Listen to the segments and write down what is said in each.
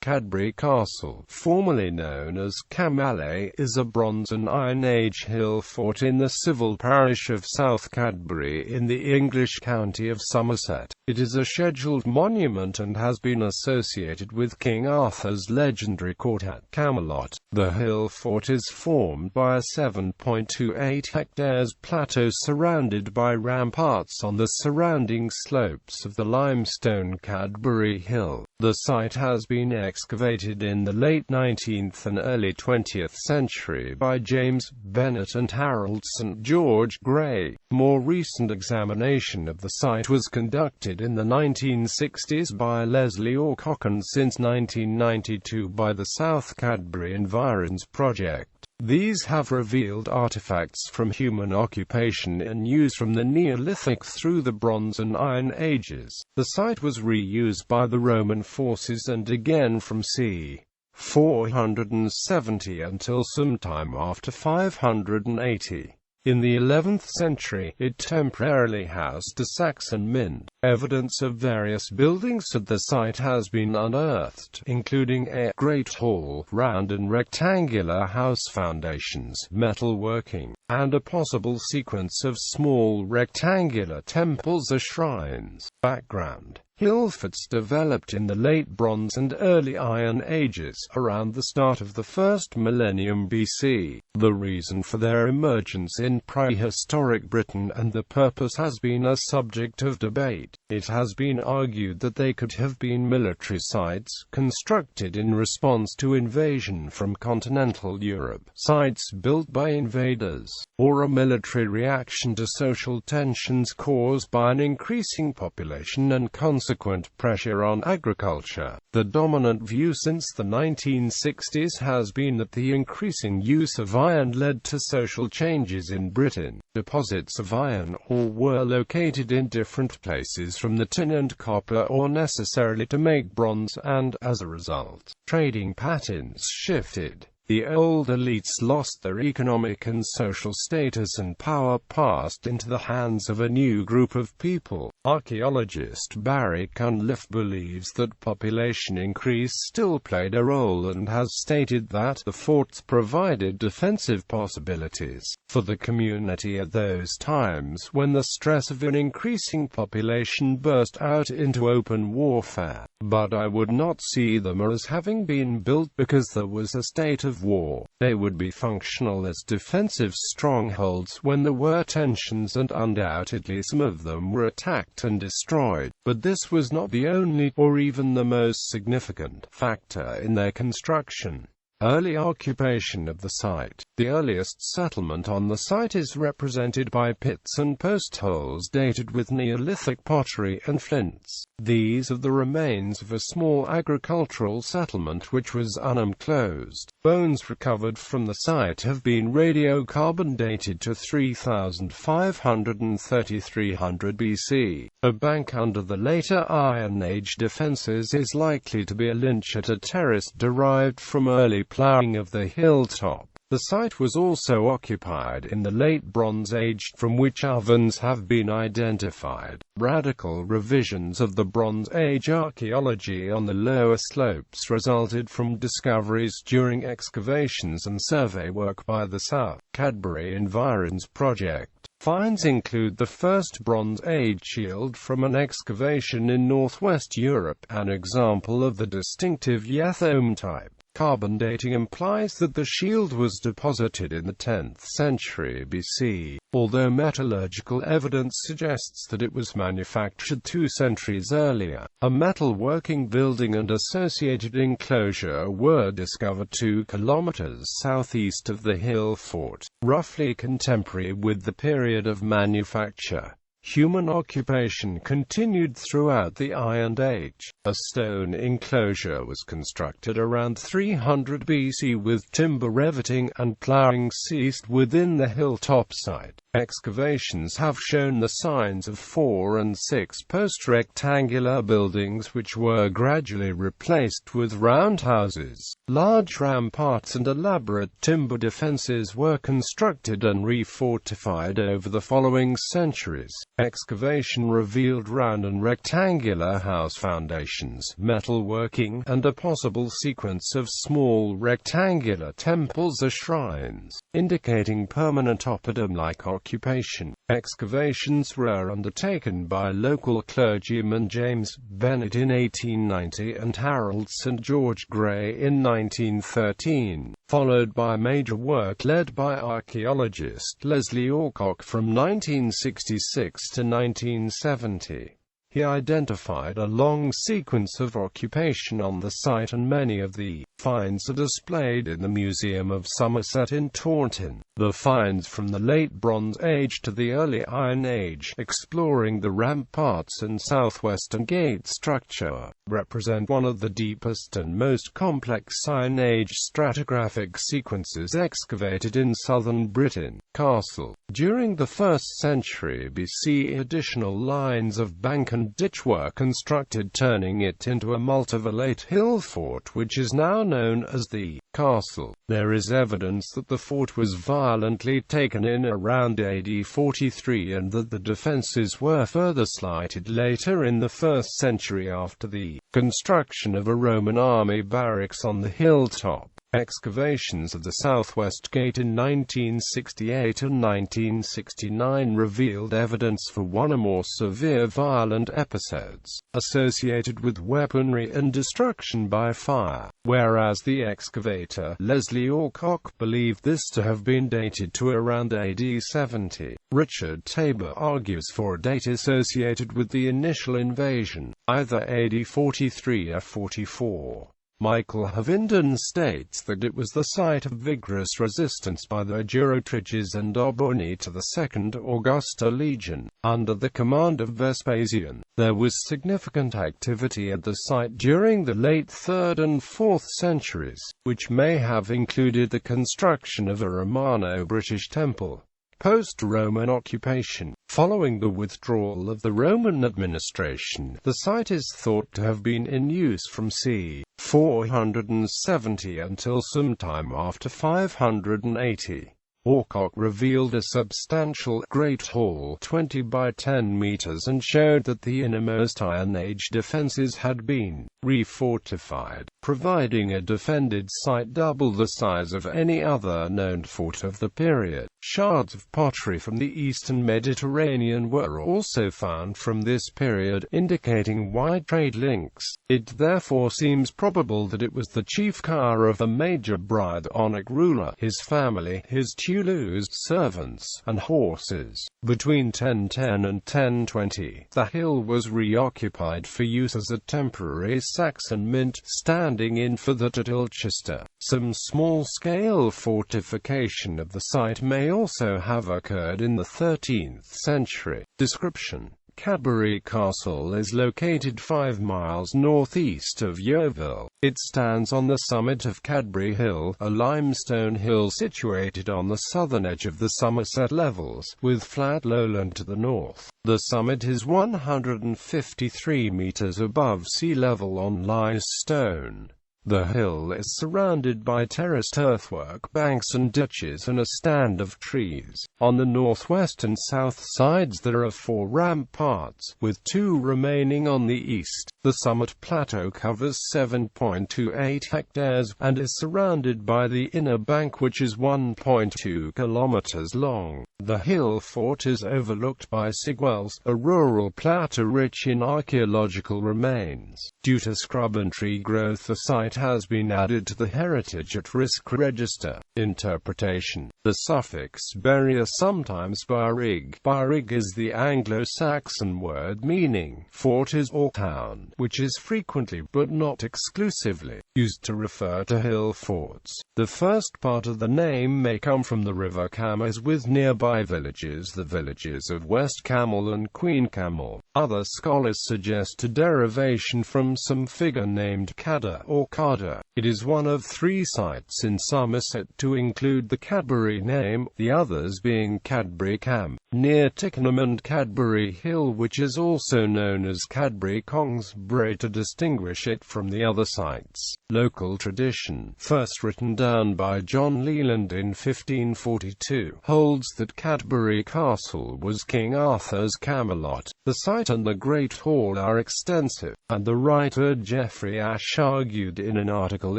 Cadbury Castle, formerly known as Camalet, is a Bronze and Iron Age hill fort in the civil parish of South Cadbury in the English county of Somerset. It is a scheduled monument and has been associated with King Arthur's legendary court at Camelot. The hill fort is formed by a 7.28 hectares plateau surrounded by ramparts on the surrounding slopes of the limestone Cadbury Hill. The site has been excavated in the late 19th and early 20th century by James Bennett and Harold St. George Gray. More recent examination of the site was conducted in the 1960s by Leslie Orcock and since 1992 by the South Cadbury Environs project. These have revealed artifacts from human occupation and use from the Neolithic through the Bronze and Iron Ages. The site was reused by the Roman forces and again from c. 470 until sometime after 580. In the 11th century, it temporarily housed a Saxon mint. Evidence of various buildings at the site has been unearthed, including a great hall, round and rectangular house foundations, metalworking, and a possible sequence of small rectangular temples or shrines. Background: hill forts developed in the late Bronze and early Iron Ages, around the start of the first millennium BC. The reason for their emergence in prehistoric Britain and the purpose has been a subject of debate. It has been argued that they could have been military sites, constructed in response to invasion from continental Europe, sites built by invaders, or a military reaction to social tensions caused by an increasing population and consequent pressure on agriculture. The dominant view since the 1960s has been that the increasing use of iron led to social changes in Britain. Deposits of iron ore were located in different places from the tin and copper ore necessarily to make bronze and, as a result, trading patterns shifted. The old elites lost their economic and social status and power passed into the hands of a new group of people. Archaeologist Barry Cunliffe believes that population increase still played a role and has stated that the forts provided defensive possibilities for the community at those times when the stress of an increasing population burst out into open warfare. But I would not see them as having been built because there was a state of war. They would be functional as defensive strongholds when there were tensions, and undoubtedly some of them were attacked and destroyed. But this was not the only, or even the most significant, factor in their construction. Early occupation of the site. The earliest settlement on the site is represented by pits and post holes dated with Neolithic pottery and flints. These are the remains of a small agricultural settlement which was unenclosed. Bones recovered from the site have been radiocarbon dated to 3500 and 3300 BC. A bank under the later Iron Age defences is likely to be a lynch at a terrace derived from early ploughing of the hilltop. The site was also occupied in the late Bronze Age, from which ovens have been identified. Radical revisions of the Bronze Age archaeology on the lower slopes resulted from discoveries during excavations and survey work by the South Cadbury Environs project. Finds include the first Bronze Age shield from an excavation in northwest Europe, an example of the distinctive Yathome type. Carbon dating implies that the shield was deposited in the 10th century BC, although metallurgical evidence suggests that it was manufactured 2 centuries earlier. A metalworking building and associated enclosure were discovered 2 kilometers southeast of the hill fort, roughly contemporary with the period of manufacture. Human occupation continued throughout the Iron Age. A stone enclosure was constructed around 300 BC with timber reveting, and ploughing ceased within the hilltop site. Excavations have shown the signs of 4 and 6 post-rectangular buildings which were gradually replaced with roundhouses. Large ramparts and elaborate timber defences were constructed and refortified over the following centuries. Excavation revealed round and rectangular house foundations, metalworking, and a possible sequence of small rectangular temples or shrines, indicating permanent oppidum-like occupation. Excavations were undertaken by local clergyman James Bennett in 1890 and Harold St. George Grey in 1913, followed by major work led by archaeologist Leslie Alcock from 1966 to 1970. He identified a long sequence of occupation on the site, and many of the finds are displayed in the Museum of Somerset in Taunton. The finds from the Late Bronze Age to the Early Iron Age, exploring the ramparts and southwestern gate structure, represent one of the deepest and most complex Iron Age stratigraphic sequences excavated in southern Britain. Castle. During the 1st century BC, additional lines of bank and ditch were constructed, turning it into a multivalate hill fort which is now known as the castle. There is evidence that the fort was violently taken in around AD 43 and that the defences were further slighted later in the 1st century after the construction of a Roman army barracks on the hilltop. Excavations of the southwest gate in 1968 and 1969 revealed evidence for one or more severe violent episodes, associated with weaponry and destruction by fire, whereas the excavator Leslie Alcock believed this to have been dated to around AD 70. Richard Tabor argues for a date associated with the initial invasion, either AD 43 or 44. Michael Havinden states that it was the site of vigorous resistance by the Gerotriges and Oborni to the Second Augusta Legion, under the command of Vespasian. There was significant activity at the site during the late 3rd and 4th centuries, which may have included the construction of a Romano-British temple. Post-Roman occupation. Following the withdrawal of the Roman administration, the site is thought to have been in use from c. 470 until sometime after 580. Alcock revealed a substantial Great Hall 20 by 10 meters and showed that the innermost Iron Age defences had been refortified, providing a defended site double the size of any other known fort of the period. Shards of pottery from the eastern Mediterranean were also found from this period, indicating wide trade links. It therefore seems probable that it was the chief car of a major Brythonic ruler, his family, his Toulouse servants, and horses. Between 1010 and 1020, the hill was reoccupied for use as a temporary Saxon mint, standing in for that at Ilchester. Some small-scale fortification of the site may also have occurred in the 13th century. Description: Cadbury Castle is located 5 miles northeast of Yeovil. It stands on the summit of Cadbury Hill, a limestone hill situated on the southern edge of the Somerset levels, with flat lowland to the north. The summit is 153 meters above sea level on limestone. The hill is surrounded by terraced earthwork banks and ditches and a stand of trees. On the northwest and south sides there are 4 ramparts, with 2 remaining on the east. The summit plateau covers 7.28 hectares, and is surrounded by the inner bank which is 1.2 kilometers long. The hill fort is overlooked by Sigwells, a rural plateau rich in archaeological remains. Due to scrub and tree growth, the site has been added to the Heritage at Risk Register. Interpretation: the suffix "bury" is sometimes "barig". Barig is the Anglo-Saxon word meaning fort or town, which is frequently, but not exclusively, used to refer to hill forts. The first part of the name may come from the River Camas with nearby villages, the villages of West Camel and Queen Camel. Other scholars suggest a derivation from some figure named Cada or Cada. It is one of 3 sites in Somerset to include the Cadbury name, the others being Cadbury Camp, near Tickenham, and Cadbury Hill, which is also known as Cadbury Congsbury to distinguish it from the other sites. Local tradition, first written down by John Leland in 1542, holds that Cadbury Castle was King Arthur's Camelot. The site and the Great Hall are extensive, and the writer Geoffrey Ashe argued in an article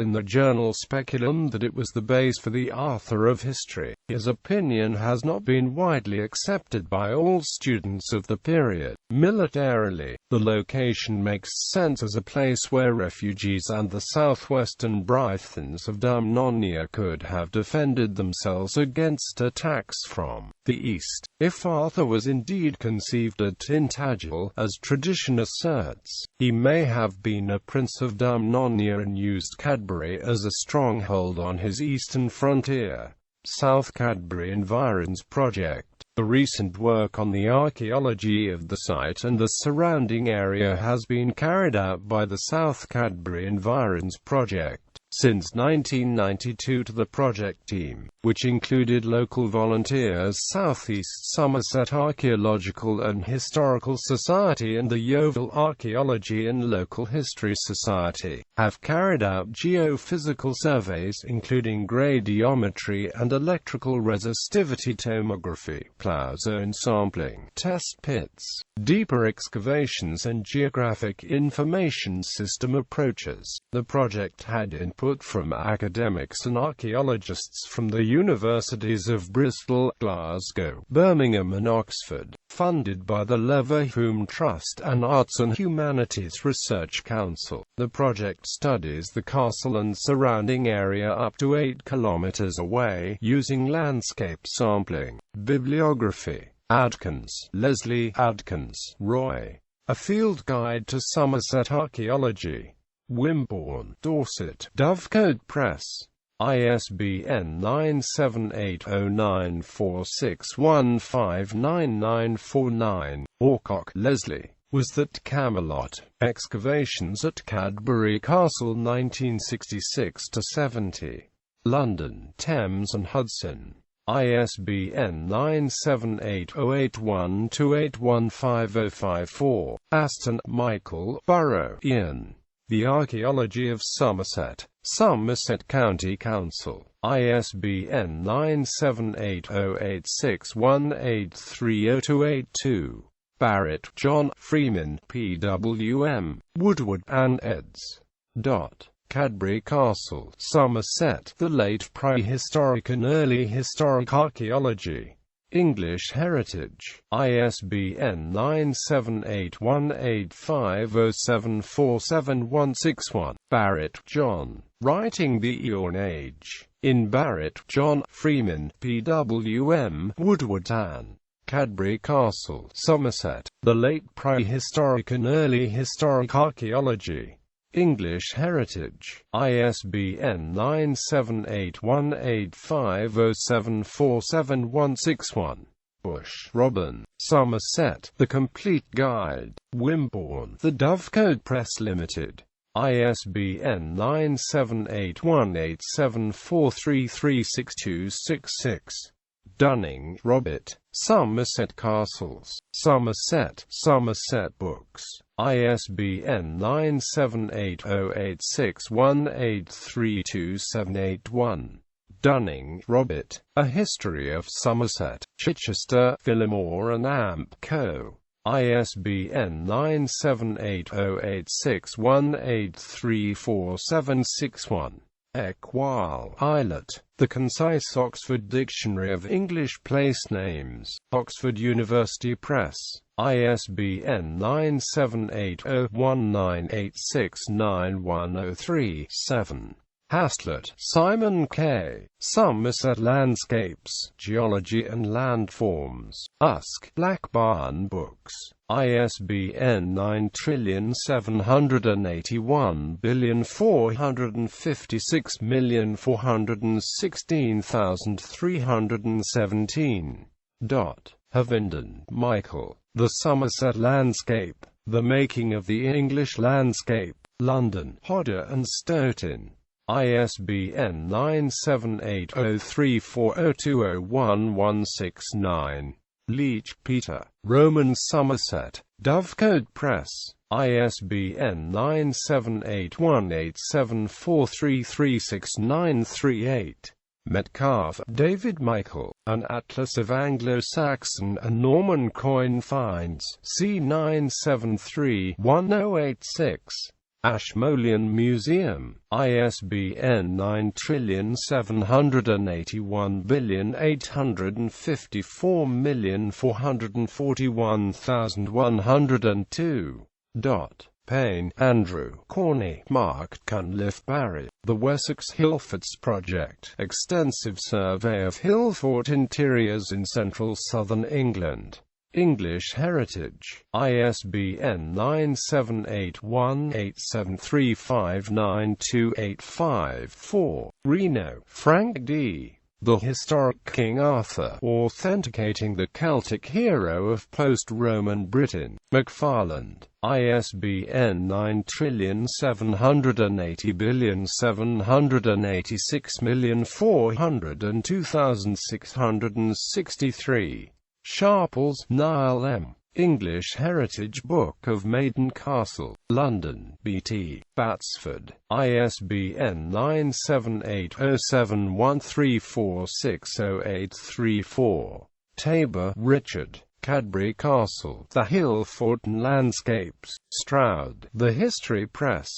in the journal Speculum that it was the base for the Arthur of history. His opinion has not been widely accepted by all students of the period. Militarily, the location makes sense as a place where refugees and the southwestern Brythons of Dumnonia could have defended themselves against attacks from the east. If Arthur was indeed conceived at Tintagel, as tradition asserts, he may have been a prince of Dumnonia and used Cadbury as a stronghold on his eastern frontier. South Cadbury Environs project. The recent work on the archaeology of the site and the surrounding area has been carried out by the South Cadbury Environs project. Since 1992 to the project team, which included local volunteers, Southeast Somerset Archaeological and Historical Society and the Yeovil Archaeology and Local History Society, have carried out geophysical surveys including gradiometry and electrical resistivity tomography, plough zone sampling, test pits, deeper excavations and geographic information system approaches. The project had input from academics and archaeologists from the universities of Bristol, Glasgow, Birmingham and Oxford, funded by the Leverhulme Trust and Arts and Humanities Research Council. The project studies the castle and surrounding area up to 8 kilometers away, using landscape sampling. Bibliography. Adkins, Leslie Adkins, Roy. A Field Guide to Somerset Archaeology. Wimborne, Dorset, Dovecote Press. ISBN 9780946159949. Orcock, Leslie. Was that Camelot? Excavations at Cadbury Castle 1966–70. London, Thames and Hudson. ISBN 9780812815054. Aston, Michael, Burrow, Ian. The Archaeology of Somerset. Somerset County Council. ISBN 9780861830282. Barrett, John, Freeman, PWM, Woodward and eds. Cadbury Castle, Somerset. The Late Prehistoric and Early Historic Archaeology. English Heritage. ISBN 9781850747161. Barrett, John. Writing the Iron Age. In Barrett, John, Freeman, PWM, Woodward and Cadbury Castle, Somerset. The Late Prehistoric and Early Historic Archaeology. English Heritage. ISBN 9781850747161. Bush, Robin. Somerset. The Complete Guide. Wimborne. The Dovecote Press Limited. ISBN 9781874336266. Dunning, Robert. Somerset Castles. Somerset. Somerset Books. ISBN 9780861832781. Dunning, Robert. A History of Somerset. Chichester, Phillimore and Amp Co. ISBN 9780861834761. Ekwal, Islet. The Concise Oxford Dictionary of English Place Names. Oxford University Press. ISBN 9780198691037. Haslett, Simon K. Somerset Landscapes, Geology and Landforms. Usk, Blackburn Books. ISBN 9781456416317. Havinden, Michael. The Somerset Landscape. The Making of the English Landscape. London, Hodder and Stoughton. ISBN 9780340201169. Leach, Peter. Roman Somerset. Dovecote Press. ISBN 9781874336938. Metcalfe, David Michael. An Atlas of Anglo-Saxon and Norman Coin Finds. C973-1086. Ashmolean Museum. ISBN 9781854441102. Payne, Andrew. Corney, Mark. Cunliffe, Barry. The Wessex Hillforts Project. Extensive survey of hillfort interiors in central southern England. English Heritage. ISBN 9781873592854. Reno, Frank D. The Historic King Arthur, Authenticating the Celtic Hero of Post-Roman Britain. McFarland. ISBN 9780786402663. Sharples, Niall M. English Heritage Book of Maiden Castle. London, B.T. Batsford. ISBN 9780713460834. Tabor, Richard. Cadbury Castle, The Hillfort and Landscapes. Stroud. The History Press.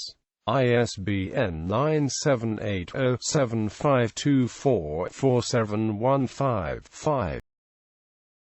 ISBN 9780752444715-5.